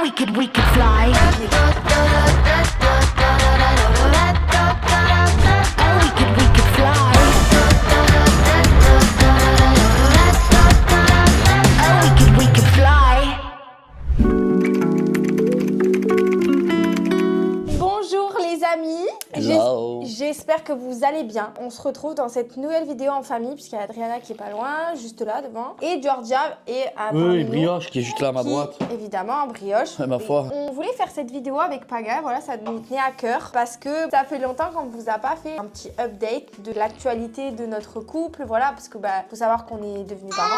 we could fly. Oh, we could fly. Oh, we could fly. Bonjour les amis, Hello. j'espère que vous allez bien. On se retrouve dans cette nouvelle vidéo en famille puisqu'il y a Adriana qui est pas loin, juste là devant, et Georgia et Oui, Brioche qui est juste là à ma droite. Évidemment, Brioche. Ma foi. On voulait faire cette vidéo avec Paga, voilà, ça nous tenait à cœur parce que ça fait longtemps qu'on vous a pas fait un petit update de l'actualité de notre couple, voilà, parce que faut savoir qu'on est devenus parents.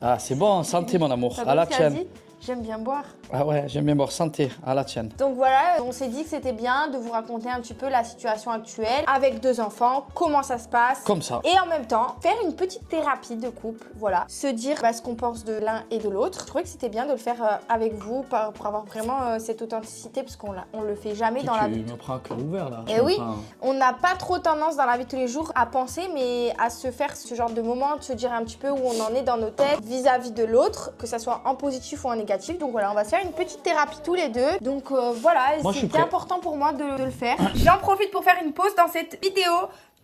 Ah, c'est bon, santé mon amour, T'as à la compris ce qu'elle a tienne. dit ? J'aime bien boire. Ah ouais, j'aime bien boire, santé, à la tienne. Donc voilà, on s'est dit que c'était bien de vous raconter un petit peu la situation actuelle avec 2 enfants, comment ça se passe. Comme ça. Et en même temps, faire une petite thérapie de couple, voilà. Se dire ce qu'on pense de l'un et de l'autre. Je trouvais que c'était bien de le faire avec vous pour avoir vraiment cette authenticité parce qu'on le fait jamais dans la vie. Tu me prends à cœur ouvert là. Et oui, on n'a pas trop tendance dans la vie de tous les jours à penser, mais à se faire ce genre de moment, de se dire un petit peu où on en est dans nos têtes vis-à-vis de l'autre, que ça soit en positif ou en négatif. Donc voilà, on va se faire une petite thérapie tous les deux. Donc voilà, c'était important pour moi de le faire. J'en profite pour faire une pause dans cette vidéo,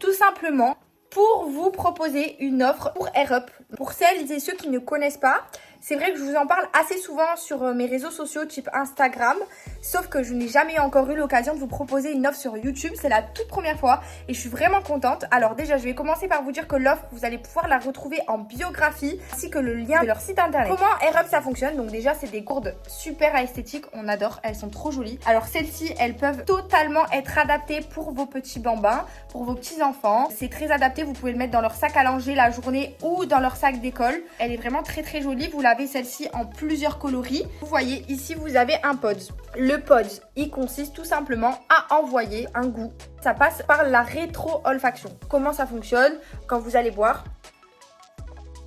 tout simplement pour vous proposer une offre pour AirUp. Pour celles et ceux qui ne connaissent pas, c'est vrai que je vous en parle assez souvent sur mes réseaux sociaux type Instagram, sauf que je n'ai jamais encore eu l'occasion de vous proposer une offre sur YouTube. C'est la toute première fois et je suis vraiment contente. Alors déjà, je vais commencer par vous dire que l'offre, vous allez pouvoir la retrouver en biographie ainsi que le lien de leur site internet. Comment AirUp ça fonctionne? Donc déjà, c'est des gourdes super esthétiques, on adore, elles sont trop jolies. Alors celles-ci, elles peuvent totalement être adaptées pour vos petits bambins, pour vos petits enfants. C'est très adapté, vous pouvez le mettre dans leur sac à langer la journée ou dans leur sac d'école. Elle est vraiment très très jolie, vous l'avez celle-ci en plusieurs coloris. Vous voyez ici vous avez un pods. Le pods, il consiste tout simplement à envoyer un goût. Ça passe par la rétro-olfaction. Comment ça fonctionne? Quand vous allez boire,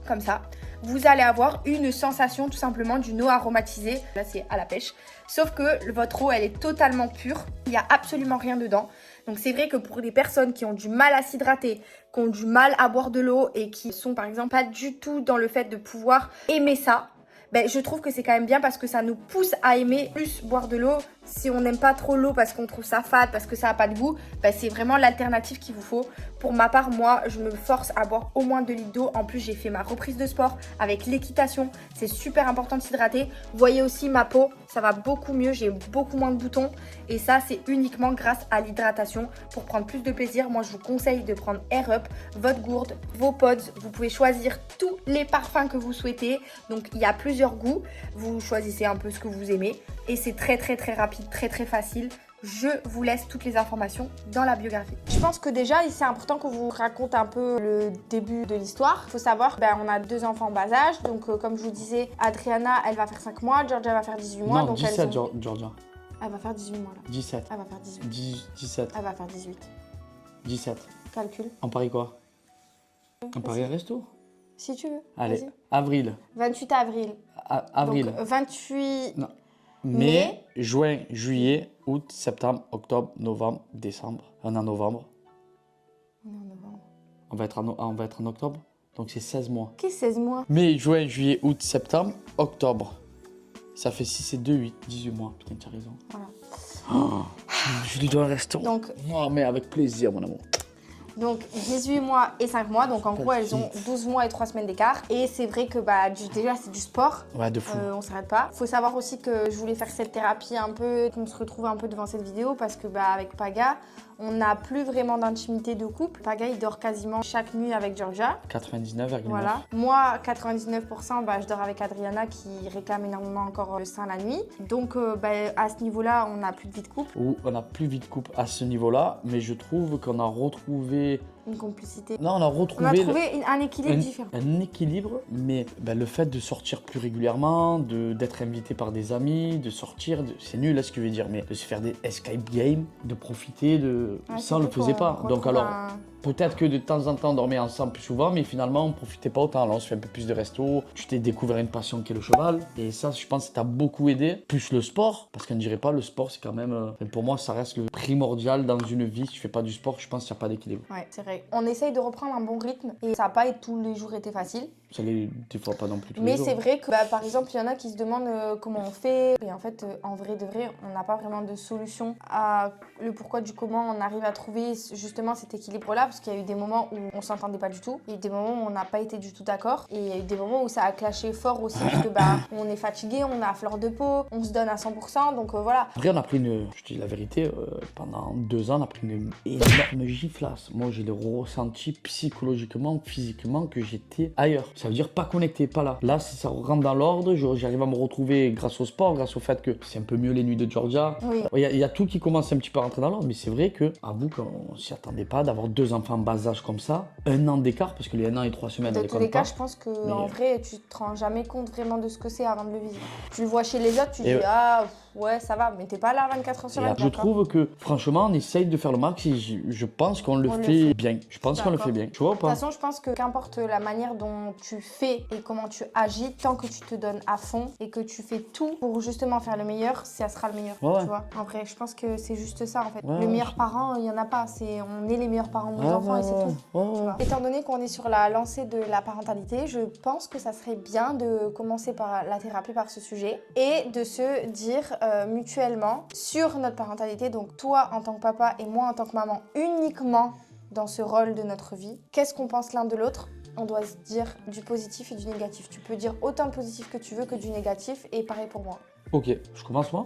comme ça, vous allez avoir une sensation tout simplement d'une eau aromatisée. Là c'est à la pêche. Sauf que votre eau elle est totalement pure. Il n'y a absolument rien dedans. Donc c'est vrai que pour les personnes qui ont du mal à s'hydrater, qui ont du mal à boire de l'eau et qui sont par exemple pas du tout dans le fait de pouvoir aimer ça, je trouve que c'est quand même bien parce que ça nous pousse à aimer plus boire de l'eau. Si on n'aime pas trop l'eau parce qu'on trouve ça fade, parce que ça n'a pas de goût, c'est vraiment l'alternative qu'il vous faut. Pour ma part, moi, je me force à boire au moins 2 litres d'eau. En plus, j'ai fait ma reprise de sport avec l'équitation. C'est super important de s'hydrater. Vous voyez aussi ma peau, ça va beaucoup mieux. J'ai beaucoup moins de boutons. Et ça, c'est uniquement grâce à l'hydratation. Pour prendre plus de plaisir, moi, je vous conseille de prendre AirUp, votre gourde, vos pods. Vous pouvez choisir tous les parfums que vous souhaitez. Donc, il y a plusieurs goûts. Vous choisissez un peu ce que vous aimez. Et c'est très, très, très rapide, très, très facile. Je vous laisse toutes les informations dans la biographie. Je pense que déjà, c'est important qu'on vous raconte un peu le début de l'histoire. Il faut savoir, on a 2 enfants en bas âge. Donc, comme je vous disais, Adriana, elle va faire 5 mois. Georgia va faire 18 mois. Non, donc 17, Georgia. Elle va faire 18 mois là. 17. Elle va faire 18. 17. Elle va faire 18. 17. Calcul. On parie quoi? On parie un resto? Si tu veux. Allez, avril. 28 avril. Avril. Donc, 28... Non. Mai, juin, juillet, août, septembre, octobre, novembre, décembre. On est en novembre. On est en novembre. On va être en octobre. Donc c'est 16 mois. Qu'est-ce que 16 mois? Mai, juin, juillet, août, septembre, octobre. Ça fait 6 et 2, 8, 18 mois. Putain, tu as raison. Voilà. Oh, je lui dois un resto. Donc, non, mais avec plaisir, mon amour. Donc 18 mois et 5 mois, donc en gros elles ont 12 mois et 3 semaines d'écart. Et c'est vrai que déjà c'est du sport, ouais, de fou. On s'arrête pas. Faut savoir aussi que je voulais faire cette thérapie un peu, qu'on se retrouve un peu devant cette vidéo parce que avec Paga, on n'a plus vraiment d'intimité de couple. Paga il dort quasiment chaque nuit avec Georgia. 99,9. Voilà. Moi 99%, je dors avec Adriana qui réclame énormément encore le sein la nuit. Donc à ce niveau-là, on n'a plus de vie de couple. Ou on n'a plus vie de couple à ce niveau-là, mais je trouve qu'on a retrouvé... Une complicité. Non, on a retrouvé un équilibre différent. Un équilibre, mais le fait de sortir plus régulièrement, d'être invité par des amis, de sortir, c'est nul là ce que je veux dire, mais de se faire des escape games, de profiter, ça on le faisait pas. Donc alors, peut-être que de temps en temps on dormait ensemble plus souvent, mais finalement on profitait pas autant. Alors on se fait un peu plus de resto, tu t'es découvert une passion qui est le cheval, et ça je pense que ça t'a beaucoup aidé. Plus le sport, parce qu'on ne dirait pas, le sport c'est quand même, pour moi ça reste le primordial dans une vie. Si tu fais pas du sport, je pense qu'il n'y a pas d'équilibre. Ouais, c'est vrai. On essaye de reprendre un bon rythme et ça n'a pas tous les jours été facile. ça l'est des fois pas non plus tous les Mais jours. c'est vrai que, par exemple, il y en a qui se demandent comment on fait. Et en fait, en vrai de vrai, on n'a pas vraiment de solution à le pourquoi du comment on arrive à trouver justement cet équilibre-là. Parce qu'il y a eu des moments où on s'entendait pas du tout. Il y a eu des moments où on n'a pas été du tout d'accord. Et il y a eu des moments où ça a clashé fort aussi. Parce que on est fatigué, on est à fleur de peau, on se donne à 100%. Donc voilà. Après, on a pris je te dis la vérité, pendant 2 ans, on a pris une énorme giflasse. Moi, j'ai le ressenti psychologiquement, physiquement que j'étais ailleurs. Ça veut dire pas connecté, pas là. Là, si ça rentre dans l'ordre, j'arrive à me retrouver grâce au sport, grâce au fait que c'est un peu mieux les nuits de Georgia. Oui. Il y a tout qui commence un petit peu à rentrer dans l'ordre, mais c'est vrai que, avoue qu'on s'y attendait pas d'avoir 2 enfants en bas âge comme ça, 1 an d'écart, parce que les 1 an et 3 semaines, Dans elles tous comptent les cas, pas. je pense qu'en vrai, tu te rends jamais compte vraiment de ce que c'est avant de le vivre. Tu le vois chez les autres, tu dis ah ouais, ça va, mais t'es pas là 24 heures sur 24. Je trouve que, franchement, on essaye de faire le max et je pense qu'on le fait bien. Je pense qu'on le fait bien. Tu vois ou pas? De toute façon, je pense que qu'importe la manière dont tu fais et comment tu agis, tant que tu te donnes à fond et que tu fais tout pour justement faire le meilleur, ça sera le meilleur. Ouais. Tu vois. En vrai, je pense que c'est juste ça en fait. Ouais, le meilleur parent, il y en a pas. On est les meilleurs parents de nos enfants et c'est tout. Tu vois. Étant donné qu'on est sur la lancée de la parentalité, je pense que ça serait bien de commencer par la thérapie par ce sujet et de se dire mutuellement sur notre parentalité, donc toi en tant que papa et moi en tant que maman, uniquement dans ce rôle de notre vie, qu'est-ce qu'on pense l'un de l'autre? On doit se dire du positif et du négatif. Tu peux dire autant de positif que tu veux que du négatif et pareil pour moi. Ok, je commence moi.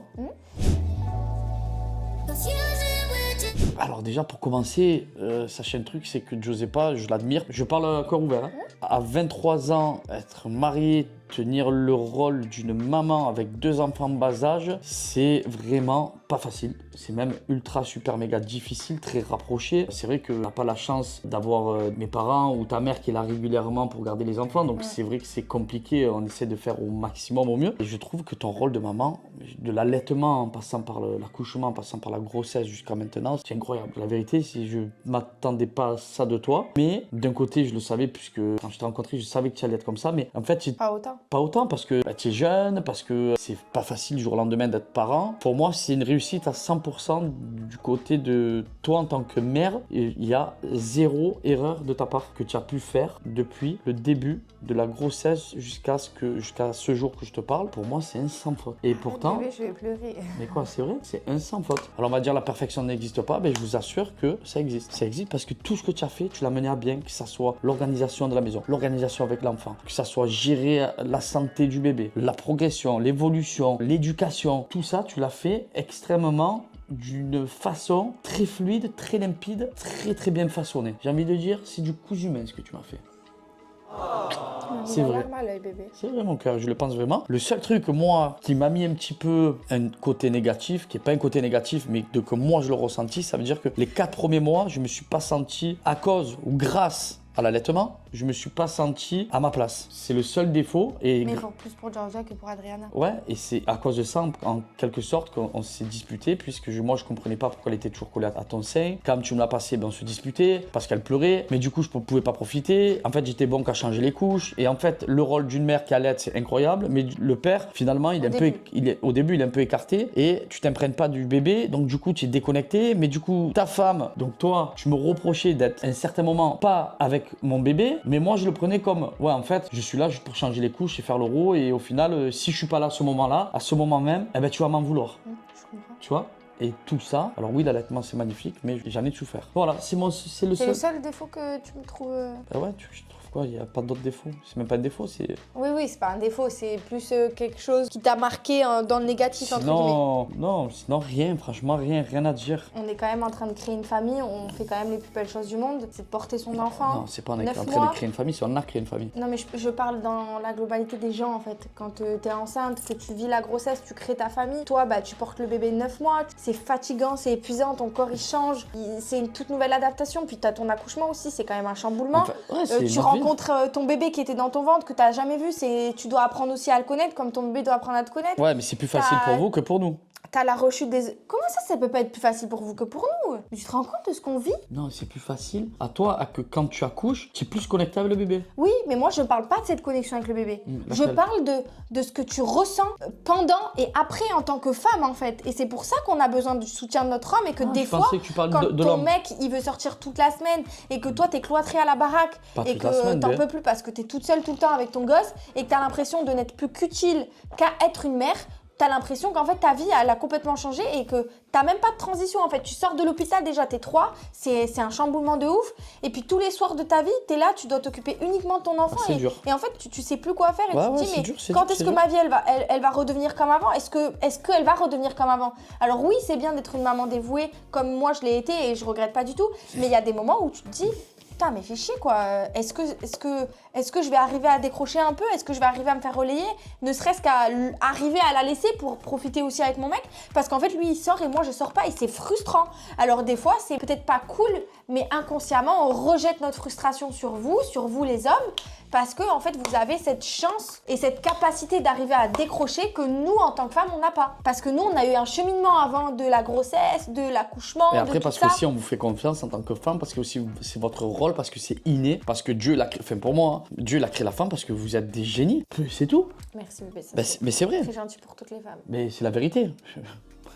Alors déjà pour commencer, sachez un truc, c'est que Giuseppa, je l'admire, je parle à cœur ouvert. À 23 ans, être marié, tenir le rôle d'une maman avec 2 enfants en bas âge, c'est vraiment pas facile. C'est même ultra super méga difficile, très rapproché. C'est vrai qu'on n'a pas la chance d'avoir mes parents ou ta mère qui est là régulièrement pour garder les enfants, donc c'est vrai que c'est compliqué, on essaie de faire au maximum au mieux. Et je trouve que ton rôle de maman, de l'allaitement en passant par l'accouchement, en passant par la grossesse jusqu'à maintenant, c'est incroyable. La vérité, je m'attendais pas à ça de toi, mais d'un côté je le savais puisque quand je t'ai rencontré, je savais que tu allais être comme ça, mais en fait Pas autant. Pas autant parce que tu es jeune, parce que c'est pas facile du jour au lendemain d'être parent. Pour moi, c'est une réussite à 100% du côté de toi en tant que mère. Il y a 0 erreur de ta part que tu as pu faire depuis le début de la grossesse jusqu'à ce jour que je te parle. Pour moi, c'est un sans faute. Et pourtant... Bébé, je vais pleurer. Mais quoi, c'est vrai, c'est un sans faute. Alors on va dire la perfection n'existe pas, mais je vous assure que ça existe. Ça existe parce que tout ce que tu as fait, tu l'as mené à bien, que ça soit l'organisation de la maison, l'organisation avec l'enfant, que ça soit gérer la santé du bébé, la progression, l'évolution, l'éducation, tout ça, tu l'as fait extrêmement d'une façon très fluide, très limpide, très très bien façonnée. J'ai envie de dire, c'est du cousu humain ce que tu m'as fait. C'est vrai. C'est vrai mon cœur, je le pense vraiment. Le seul truc moi qui m'a mis un petit peu un côté négatif, qui n'est pas un côté négatif mais que moi je le ressentis, ça veut dire que les 4 premiers mois, je me suis pas senti à cause ou grâce à l'allaitement, je me suis pas senti à ma place. C'est le seul défaut. Et mais plus pour Georgia que pour Adriana. Ouais, et c'est à cause de ça, en quelque sorte, qu'on s'est disputé, puisque moi, je comprenais pas pourquoi elle était toujours collée à ton sein. Quand tu me l'as passé, on se disputait, parce qu'elle pleurait, mais du coup, je ne pouvais pas profiter. En fait, j'étais bon qu'à changer les couches. Et en fait, le rôle d'une mère qui allaite, c'est incroyable, mais le père, finalement, au début, il est un peu écarté, et tu t'imprègnes pas du bébé, donc du coup, tu es déconnecté, mais du coup, ta femme, donc toi, tu me reprochais d'être à un certain moment pas avec mon bébé, mais moi je le prenais comme ouais en fait je suis là juste pour changer les couches et faire le rot et au final si je suis pas là à ce moment-là, à ce moment même, eh ben tu vas m'en vouloir. Je comprends. Tu vois? Et tout ça, alors oui l'allaitement c'est magnifique mais j'en ai souffert. Voilà, c'est le seul. C'est le seul défaut que tu me trouves. Bah ouais, je trouve quoi, il n'y a pas d'autres défauts. C'est même pas un défaut, c'est... Oui, c'est pas un défaut, c'est plus quelque chose qui t'a marqué dans le négatif entre guillemets. Non, sinon rien, franchement rien à dire. On est quand même en train de créer une famille, on fait quand même les plus belles choses du monde, c'est de porter son enfant. Non, c'est pas en train de créer une famille, c'est on a créé une famille. Non mais je parle dans la globalité des gens en fait. Quand t'es enceinte, que tu vis la grossesse, tu crées ta famille. Toi, tu portes le bébé 9 mois, c'est fatigant, c'est épuisant, ton corps il change, c'est une toute nouvelle adaptation. Puis t'as ton accouchement aussi, c'est quand même un chamboulement. En fait, ouais, tu rencontres ton bébé qui était dans ton ventre, que t'as jamais vu, tu dois apprendre aussi à le connaître comme ton bébé doit apprendre à te connaître. Ouais, mais c'est plus facile pour vous que pour nous. T'as la rechute des... Comment ça peut pas être plus facile pour vous que pour nous? Mais tu te rends compte de ce qu'on vit? Non, c'est plus facile à toi que quand tu accouches, tu es plus connecté avec le bébé. Oui, mais moi je parle pas de cette connexion avec le bébé. Je parle de ce que tu ressens pendant et après en tant que femme en fait. Et c'est pour ça qu'on a besoin du soutien de notre homme et que des fois, que tu quand ton mec il veut sortir toute la semaine et que toi t'es cloîtré à la baraque. Pas toute la semaine, mais... et que t'en dingue. peux plus parce que t'es toute seule tout le temps avec ton gosse et que t'as l'impression de n'être plus qu'utile qu'à être une mère, t'as l'impression qu'en fait ta vie elle a complètement changé et que t'as même pas de transition en fait. Tu sors de l'hôpital déjà, t'es 3, c'est un chamboulement de ouf. Et puis tous les soirs de ta vie, t'es là, tu dois t'occuper uniquement de ton enfant. C'est dur. Et en fait, tu sais plus quoi faire et Ouais, tu te ouais, dis, c'est mais dur, c'est quand dur, est-ce c'est que dur. ma vie elle va redevenir comme avant? Est-ce qu'elle va redevenir comme avant? Alors oui, c'est bien d'être une maman dévouée comme moi je l'ai été et je regrette pas du tout. Mais il y a des moments où tu te dis, putain, mais fais chier quoi. Est-ce que je vais arriver à décrocher un peu? Est-ce que je vais arriver à me faire relayer? Ne serait-ce qu'à arriver à la laisser pour profiter aussi avec mon mec. Parce qu'en fait, lui, il sort et moi, je sors pas et c'est frustrant. Alors des fois, c'est peut-être pas cool, mais inconsciemment, on rejette notre frustration sur vous les hommes. Parce que en fait, vous avez cette chance et cette capacité d'arriver à décrocher que nous, en tant que femmes, on n'a pas. Parce que nous, on a eu un cheminement avant de la grossesse, de l'accouchement, Et après, de parce tout ça. que si on vous fait confiance en tant que femme, parce que aussi c'est votre rôle, parce que c'est inné, parce que Dieu l'a créé, enfin pour moi, hein, Dieu l'a créé la femme parce que vous êtes des génies. C'est tout. Merci bébé, ça, Mais c'est vrai. c'est gentil pour toutes les femmes. Mais c'est la vérité.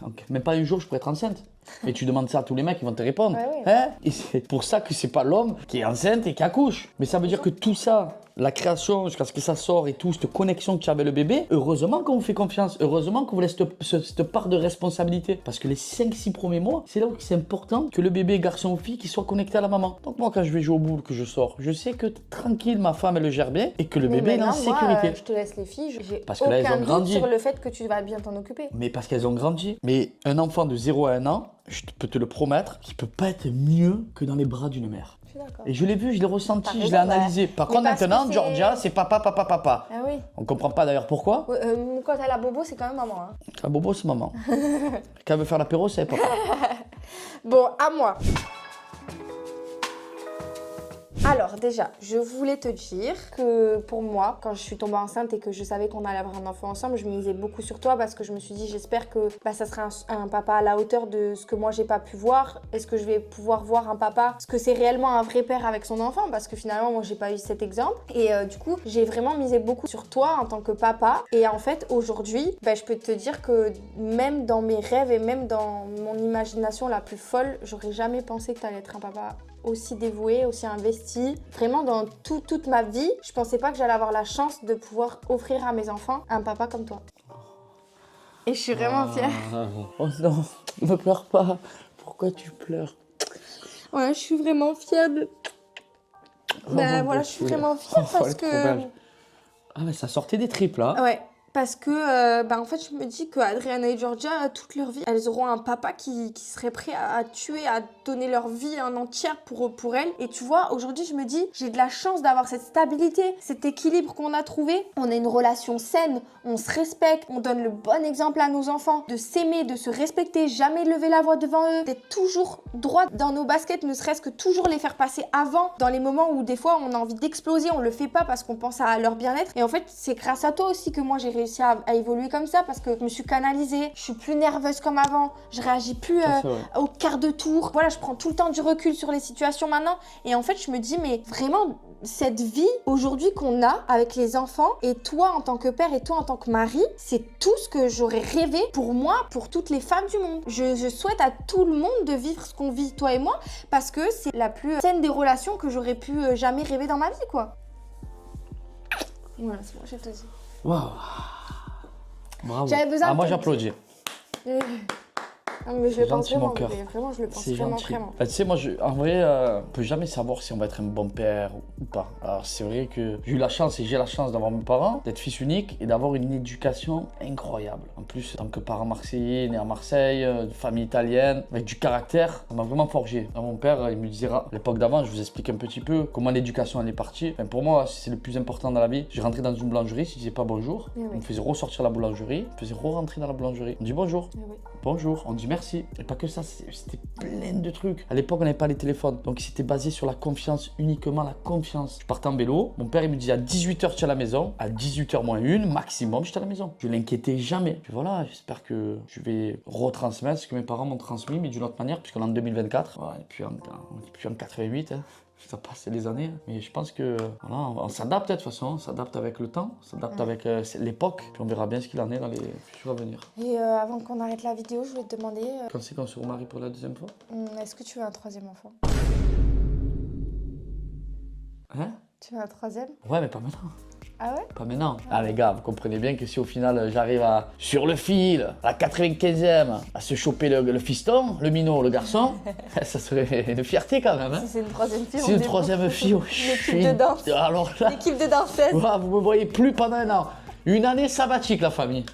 Ok. Même pas un jour je pourrais être enceinte. Et tu demandes ça à tous les mecs, ils vont te répondre. Ouais, ouais. Hein? Et c'est pour ça que c'est pas l'homme qui est enceinte et qui accouche. Mais ça veut dire que tout ça, la création, jusqu'à ce que ça sort et tout, cette connexion que tu as avec le bébé, heureusement qu'on vous fait confiance, heureusement qu'on vous laisse cette part de responsabilité. Parce que les 5-6 premiers mois, c'est là où c'est important que le bébé, garçon ou fille, qui soit connecté à la maman. Donc moi, quand je vais jouer au boule, que je sors, je sais que tranquille, ma femme, elle le gère bien et que le Mais bébé est en maintenant, moi, sécurité. je te laisse les filles, j'ai Parce que là, elles aucun ont doute grandi. sur le fait que tu vas bien t'en occuper. Mais parce qu'elles ont grandi. Mais un enfant de 0 à 1 an, je peux te le promettre, qu'il peut pas être mieux que dans les bras d'une mère. Je suis d'accord. Et je l'ai vu, je l'ai ressenti, T'as je l'ai raison, analysé. Par Mais contre, parce que maintenant, c'est- Georgia, c'est papa, papa, papa. Ah oui. On comprend pas d'ailleurs pourquoi. Ouais, quand elle a bobo, c'est quand même maman. Hein. Ah, Bobo, c'est maman. Quand elle veut faire l'apéro, c'est papa. Bon, à moi. Alors déjà, je voulais te dire que pour moi, quand je suis tombée enceinte et que je savais qu'on allait avoir un enfant ensemble, je misais beaucoup sur toi parce que je me suis dit, j'espère que ça sera un papa à la hauteur de ce que moi j'ai pas pu voir. Est-ce que je vais pouvoir voir un papa, ce que c'est réellement un vrai père avec son enfant? Parce que finalement, moi j'ai pas eu cet exemple. Et du coup, j'ai vraiment misé beaucoup sur toi en tant que papa. Et en fait, aujourd'hui, je peux te dire que même dans mes rêves et même dans mon imagination la plus folle, j'aurais jamais pensé que tu allais être un papa aussi dévoué, aussi investi. Vraiment, dans toute ma vie, je pensais pas que j'allais avoir la chance de pouvoir offrir à mes enfants un papa comme toi. Et je suis vraiment fière. Oh non, ne pleure pas. Pourquoi tu pleures? Ouais, je suis vraiment fière de... voilà, je suis vraiment fière parce que... Ah, mais ça sortait des tripes là. Ouais. Parce que, en fait, je me dis que Adriana et Georgia, toute leur vie, elles auront un papa qui serait prêt à tuer, à donner leur vie en entière pour elles. Et tu vois, aujourd'hui, je me dis, j'ai de la chance d'avoir cette stabilité, cet équilibre qu'on a trouvé. On a une relation saine, on se respecte, on donne le bon exemple à nos enfants, de s'aimer, de se respecter, jamais lever la voix devant eux, d'être toujours droit dans nos baskets, ne serait-ce que toujours les faire passer avant, dans les moments où des fois on a envie d'exploser, on le fait pas parce qu'on pense à leur bien-être. Et en fait, c'est grâce à toi aussi que moi j'ai réussi à évoluer comme ça parce que je me suis canalisée, je suis plus nerveuse comme avant, je réagis plus au quart de tour. Voilà, je prends tout le temps du recul sur les situations maintenant. Et en fait, je me dis, mais vraiment, cette vie aujourd'hui qu'on a avec les enfants et toi en tant que père et toi en tant que mari, c'est tout ce que j'aurais rêvé pour moi, pour toutes les femmes du monde. Je souhaite à tout le monde de vivre ce qu'on vit, toi et moi, parce que c'est la plus saine des relations que j'aurais pu jamais rêver dans ma vie, quoi. Voilà, c'est bon, je te dis. Waouh. Bravo. J'avais besoin de moi te- j'applaudis. Non, mais je le pense gentil, mon vraiment, cœur. mais vraiment, je le pense C'est vraiment, gentil. vraiment. Bah, tu sais, moi, en vrai, on peut jamais savoir si on va être un bon père ou pas. Alors, c'est vrai que j'ai eu la chance et j'ai la chance d'avoir mes parents, d'être fils unique et d'avoir une éducation incroyable. En plus, en tant que parent marseillais, né à Marseille, de famille italienne, avec du caractère, ça m'a vraiment forgé. Alors, mon père, il me disait, à l'époque d'avant, je vous explique un petit peu comment l'éducation elle est partie. Enfin, pour moi, c'est le plus important dans la vie. J'ai rentré dans une boulangerie, si je disais pas bonjour, Oui. on me faisait ressortir la boulangerie, on me faisait re-rentrer dans la boulangerie. On dit bonjour. Oui. Bonjour, on dit merci. Et pas que ça, c'était plein de trucs. À l'époque, on n'avait pas les téléphones. Donc, c'était basé sur la confiance, uniquement la confiance. Je partais en vélo. Mon père, il me disait à 18h, tu es à la maison. À 18h moins 1, maximum, j'étais à la maison. Je l'inquiétais jamais. Puis voilà, j'espère que je vais retransmettre ce que mes parents m'ont transmis, mais d'une autre manière, puisqu'on est en 2024. Ouais, on n'est plus en 88. Hein. Ça passe les années, mais je pense que voilà, on s'adapte de toute façon, on s'adapte avec le temps, on s'adapte avec l'époque, puis on verra bien ce qu'il en est dans les futurs à venir. Et avant qu'on arrête la vidéo, je voulais te demander, Quand c'est qu'on se remarie pour la deuxième fois? est-ce que tu veux un troisième enfant? Hein? Tu veux un troisième? Ouais, mais pas maintenant. Ah ouais? Pas maintenant. Ah les gars, vous comprenez bien que si au final j'arrive à, sur le fil, à la 95e, à se choper le fiston, le minot, le garçon, ça serait une fierté quand même. Hein. Si c'est une troisième fille, C'est une troisième fille, L'équipe de danse. Alors là, L'équipe de danseuse. voilà, vous me voyez plus pendant un an. Une année sabbatique, la famille.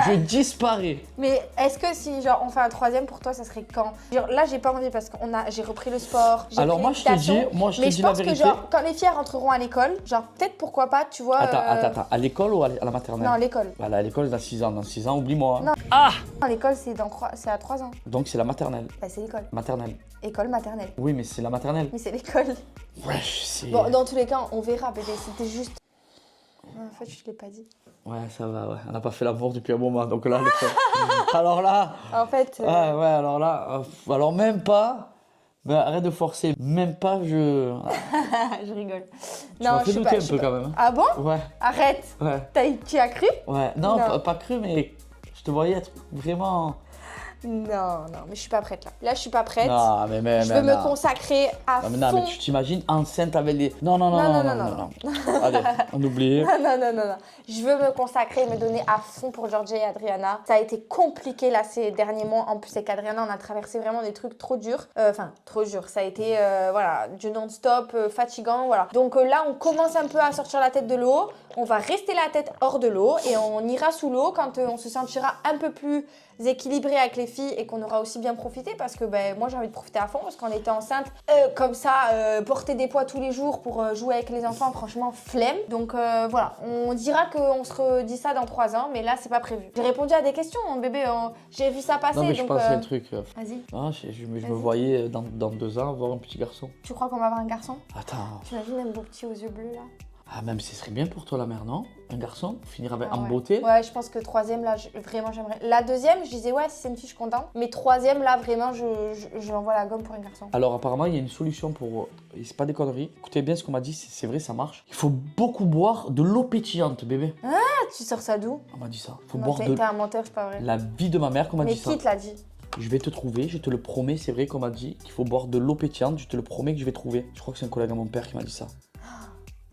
Je disparais. Mais est-ce que si genre on fait un troisième pour toi, ça serait quand? Genre là, j'ai pas envie parce que j'ai repris le sport. Alors pris moi je te dis, l'équitation, mais je la pense que vérité. genre quand les filles rentreront à l'école, genre peut-être pourquoi pas, tu vois. Attends, à l'école ou à la maternelle? Non, à l'école. Voilà, à l'école dans 6 ans. Dans 6 ans, oublie-moi. Non. Ah! À l'école, c'est à 3 ans. Donc c'est la maternelle. Bah, c'est l'école. Maternelle. École maternelle. Oui, mais c'est la maternelle. Mais c'est l'école. Wesh, c'est. Bon, dans tous les cas, on verra, bébé. C'était juste. En fait, je te l'ai pas dit. Ouais, ça va, ouais. On n'a pas fait l'amour depuis un moment, donc là, alors là. En fait. Ouais, alors là. Alors même pas. Mais arrête de forcer. Même pas, je. Je rigole. Tu m'as fait douter un peu quand même. Hein. Ah bon? Ouais, Arrête. ouais. Tu as cru? Ouais. Non, Non. pas cru, mais je te voyais être vraiment. Non, mais je suis pas prête là. Là, je suis pas prête. Non, mais. Je veux me consacrer à Non, mais non, fond. mais tu t'imagines enceinte avec les. Non. Allez, on oublie. Non. Je veux me consacrer, me donner à fond pour Georgia et Adriana. Ça a été compliqué là ces derniers mois. En plus, avec Adriana, on a traversé vraiment des trucs trop durs. Enfin, trop durs. Ça a été voilà, du non-stop, fatigant. Voilà. Donc là, on commence un peu à sortir la tête de l'eau. On va rester la tête hors de l'eau et on ira sous l'eau quand on se sentira un peu plus équilibré avec les filles et qu'on aura aussi bien profité parce que moi j'ai envie de profiter à fond parce qu'on était enceinte comme ça, porter des poids tous les jours pour jouer avec les enfants, franchement flemme. Donc voilà, on dira qu'on se redit ça dans 3 ans, mais là c'est pas prévu. J'ai répondu à des questions, hein, bébé, j'ai vu ça passer. Non, mais je donc, pensais un truc. Vas-y. Ah, je me voyais dans 2 ans avoir un petit garçon. Tu crois qu'on va avoir un garçon? Attends. T'imagines un beau petit aux yeux bleus là? Ah, même ce serait bien pour toi la mère, non? Un garçon, finir avec, en ouais. beauté. Ouais, je pense que 3e là, vraiment j'aimerais. La 2e, je disais ouais, si c'est une fille, je suis contente. Mais 3e là, vraiment, je l'envoie la gomme pour un garçon. Alors apparemment, il y a une solution pour... Et c'est pas des conneries. Écoutez bien ce qu'on m'a dit, c'est vrai, ça marche. Il faut beaucoup boire de l'eau pétillante, bébé. Ah, tu sors ça d'où? On m'a dit ça. Il faut Non, boire de... t'es un menteur, c'est pas vrai. La vie de ma mère qu'on m'a Mais dit ça. qui te l'a dit? Je vais te trouver, je te le promets, c'est vrai qu'on m'a dit qu'il faut boire de l'eau pétillante, je te le promets que je vais trouver. Je crois que c'est un collègue à mon père qui m'a dit ça.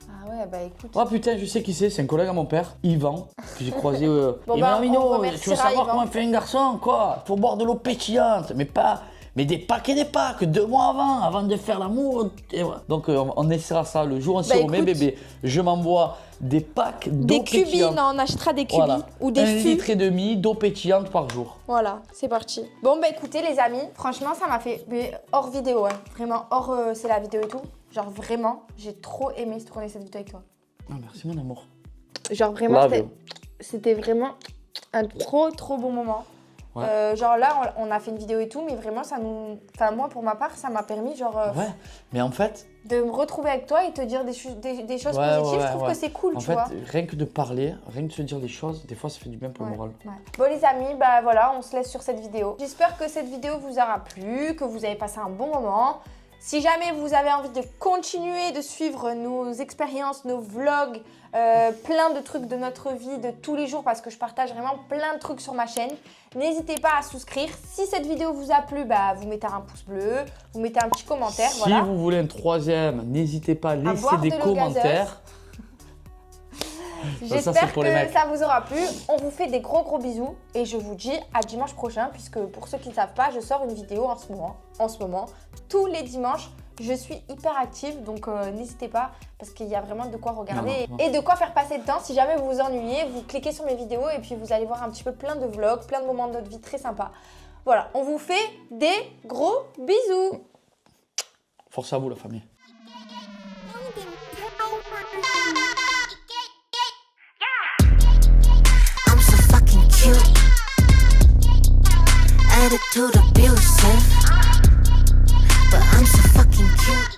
Ah ouais, bah écoute. Oh putain, je sais qui c'est un collègue à mon père, Yvan, que j'ai croisé. Bon, il bah, m'a dit, Mino, on tu remerciera veux savoir Yvan. comment fait un garçon, quoi? Faut boire de l'eau pétillante, mais pas. Mais des packs et des packs, 2 mois avant de faire l'amour. Et voilà. Donc on essaiera ça le jour où on s'y remet, écoute, bébé. Je m'envoie des packs d'eau Des cubis, pétillante. non, on achètera des cubis Voilà. ou des 1,5 fûts. litre d'eau pétillante par jour. Voilà, c'est parti. Bon, bah écoutez, les amis, franchement, ça m'a fait. Mais hors vidéo, hein. Vraiment, hors c'est la vidéo et tout. Genre, vraiment, j'ai trop aimé tourner cette vidéo avec toi. Ah, merci mon amour. Genre, vraiment, Love you. c'était vraiment un trop bon moment. Ouais. Genre là, on a fait une vidéo et tout, mais vraiment, ça nous. Enfin, moi, pour ma part, ça m'a permis, genre. Ouais, mais en fait. De me retrouver avec toi et te dire des choses Ouais, positives. ouais, je trouve ouais. que c'est cool, En tu fait, vois. rien que de parler, rien que de se dire des choses, des fois ça fait du bien pour le moral. Ouais. Bon les amis, bah voilà, on se laisse sur cette vidéo. J'espère que cette vidéo vous aura plu, que vous avez passé un bon moment. Si jamais vous avez envie de continuer de suivre nos expériences, nos vlogs, plein de trucs de notre vie de tous les jours parce que je partage vraiment plein de trucs sur ma chaîne, n'hésitez pas à souscrire. Si cette vidéo vous a plu, bah, vous mettez un pouce bleu, vous mettez un petit commentaire. Si voilà. vous voulez un 3e, n'hésitez pas à laisser boire des de l'eau commentaires. J'espère pour les que mecs. ça vous aura plu. On vous fait des gros bisous et je vous dis à dimanche prochain puisque pour ceux qui ne savent pas, je sors une vidéo en ce moment. Tous les dimanches, je suis hyper active donc n'hésitez pas parce qu'il y a vraiment de quoi regarder Non. et de quoi faire passer le temps. Si jamais vous vous ennuyez, vous cliquez sur mes vidéos et puis vous allez voir un petit peu plein de vlogs, plein de moments de notre vie très sympas. Voilà, on vous fait des gros bisous. Force à vous la famille. I'm so fucking cute. Attitude abusive. But I'm so fucking cute.